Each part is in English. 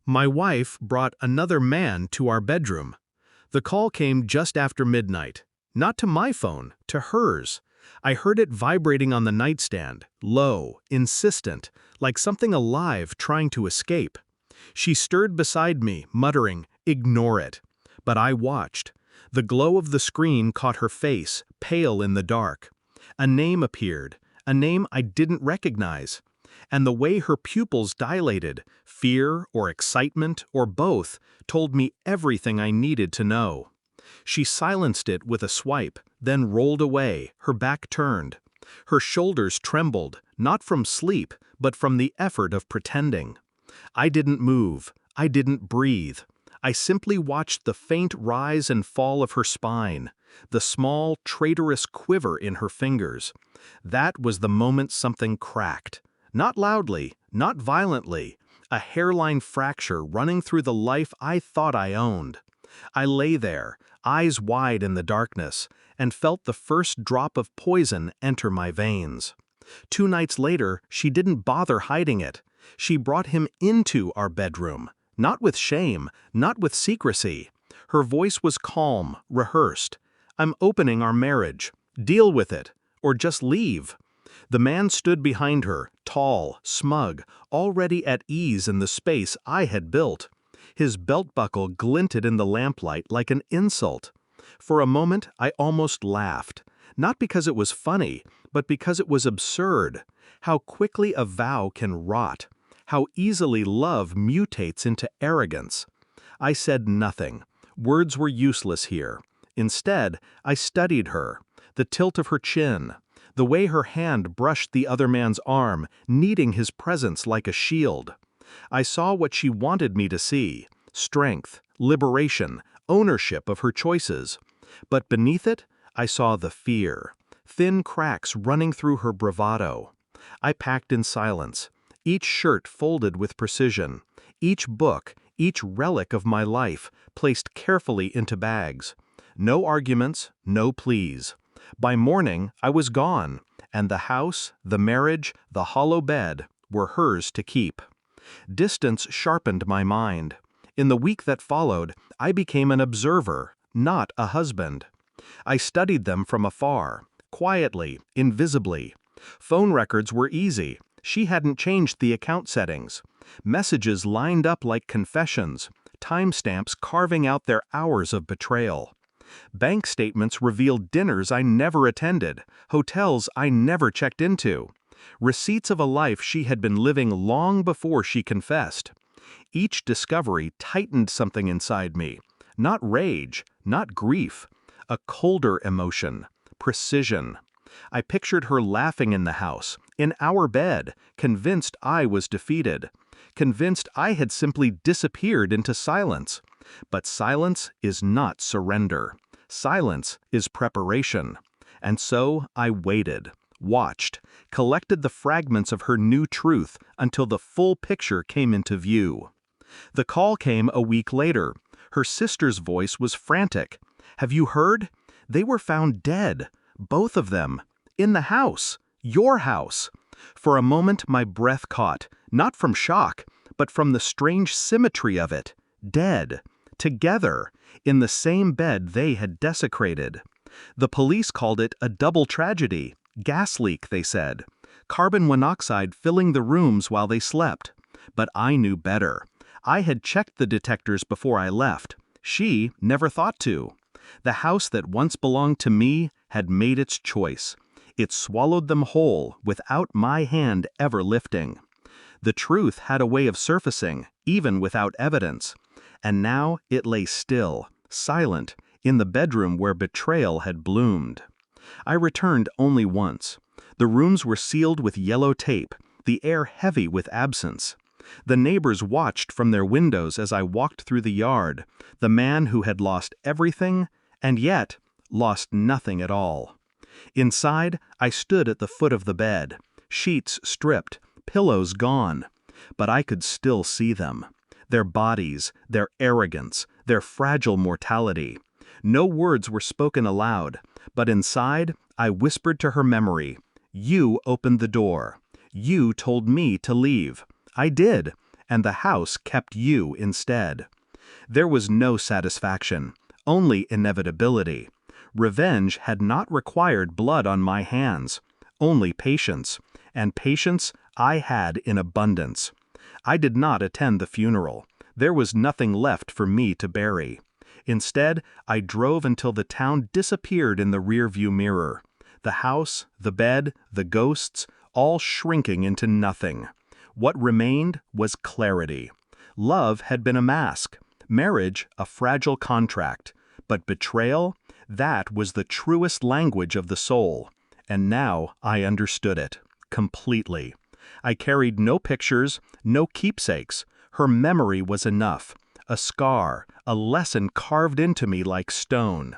My wife brought another man to our bedroom. The call came just after midnight. Not to my phone, to hers. I heard it vibrating on the nightstand, low, insistent, like something alive trying to escape. She stirred beside me, muttering, "Ignore it." But I watched. The glow of the screen caught her face, pale in the dark. A name appeared, a name I didn't recognize. And the way her pupils dilated, fear or excitement or both, told me everything I needed to know. She silenced it with a swipe, then rolled away, her back turned. Her shoulders trembled, not from sleep, but from the effort of pretending. I didn't move, I didn't breathe. I simply watched the faint rise and fall of her spine, the small, traitorous quiver in her fingers. That was the moment something cracked. Not loudly, not violently, a hairline fracture running through the life I thought I owned. I lay there, eyes wide in the darkness, and felt the first drop of poison enter my veins. 2 nights later, she didn't bother hiding it. She brought him into our bedroom, not with shame, not with secrecy. Her voice was calm, rehearsed. "I'm opening our marriage. Deal with it, or just leave." The man stood behind her, tall, smug, already at ease in the space I had built. His belt buckle glinted in the lamplight like an insult. For a moment, I almost laughed. Not because it was funny, but because it was absurd. How quickly a vow can rot. How easily love mutates into arrogance. I said nothing. Words were useless here. Instead, I studied her. The tilt of her chin. The way her hand brushed the other man's arm, needing his presence like a shield. I saw what she wanted me to see: strength, liberation, ownership of her choices. But beneath it, I saw the fear, thin cracks running through her bravado. I packed in silence, each shirt folded with precision, each book, each relic of my life, placed carefully into bags. No arguments, no pleas. By morning, I was gone, and the house, the marriage, the hollow bed were hers to keep. Distance sharpened my mind. In the week that followed, I became an observer, not a husband. I studied them from afar, quietly, invisibly. Phone records were easy. She hadn't changed the account settings. Messages lined up like confessions, timestamps carving out their hours of betrayal. Bank statements revealed dinners I never attended, hotels I never checked into. Receipts of a life she had been living long before she confessed. Each discovery tightened something inside me. Not rage, not grief. A colder emotion. Precision. I pictured her laughing in the house, in our bed, convinced I was defeated. Convinced I had simply disappeared into silence. But silence is not surrender. Silence is preparation. And so I waited, watched, collected the fragments of her new truth until the full picture came into view. The call came a week later. Her sister's voice was frantic. "Have you heard? They were found dead. Both of them. In the house. Your house." For a moment my breath caught, not from shock, but from the strange symmetry of it. Dead. Together. In the same bed they had desecrated. The police called it a double tragedy. Gas leak, they said. Carbon monoxide filling the rooms while they slept. But I knew better. I had checked the detectors before I left. She never thought to. The house that once belonged to me had made its choice. It swallowed them whole without my hand ever lifting. The truth had a way of surfacing, even without evidence. And now it lay still, silent, in the bedroom where betrayal had bloomed. I returned only once. The rooms were sealed with yellow tape, the air heavy with absence. The neighbors watched from their windows as I walked through the yard, the man who had lost everything, and yet lost nothing at all. Inside, I stood at the foot of the bed, sheets stripped, pillows gone. But I could still see them. Their bodies, their arrogance, their fragile mortality. No words were spoken aloud, but inside, I whispered to her memory, "You opened the door. You told me to leave. I did, and the house kept you instead. There was no satisfaction, only inevitability. Revenge had not required blood on my hands, only patience, and patience I had in abundance. I did not attend the funeral. There was nothing left for me to bury. Instead, I drove until the town disappeared in the rearview mirror. The house, the bed, the ghosts, all shrinking into nothing. What remained was clarity. Love had been a mask, marriage a fragile contract, but betrayal, that was the truest language of the soul. And now I understood it, completely. I carried no pictures, no keepsakes. Her memory was enough, a scar, a lesson carved into me like stone.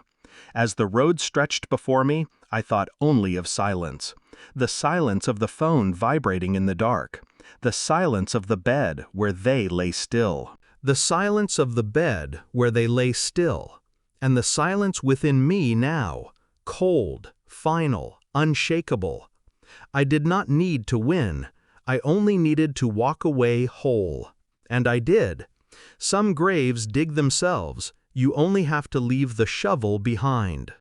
As the road stretched before me, I thought only of silence. The silence of the phone vibrating in the dark. The silence of the bed where they lay still. The silence of the bed where they lay still. And the silence within me now, cold, final, unshakable. I did not need to win. I only needed to walk away whole. And I did. Some graves dig themselves. You only have to leave the shovel behind.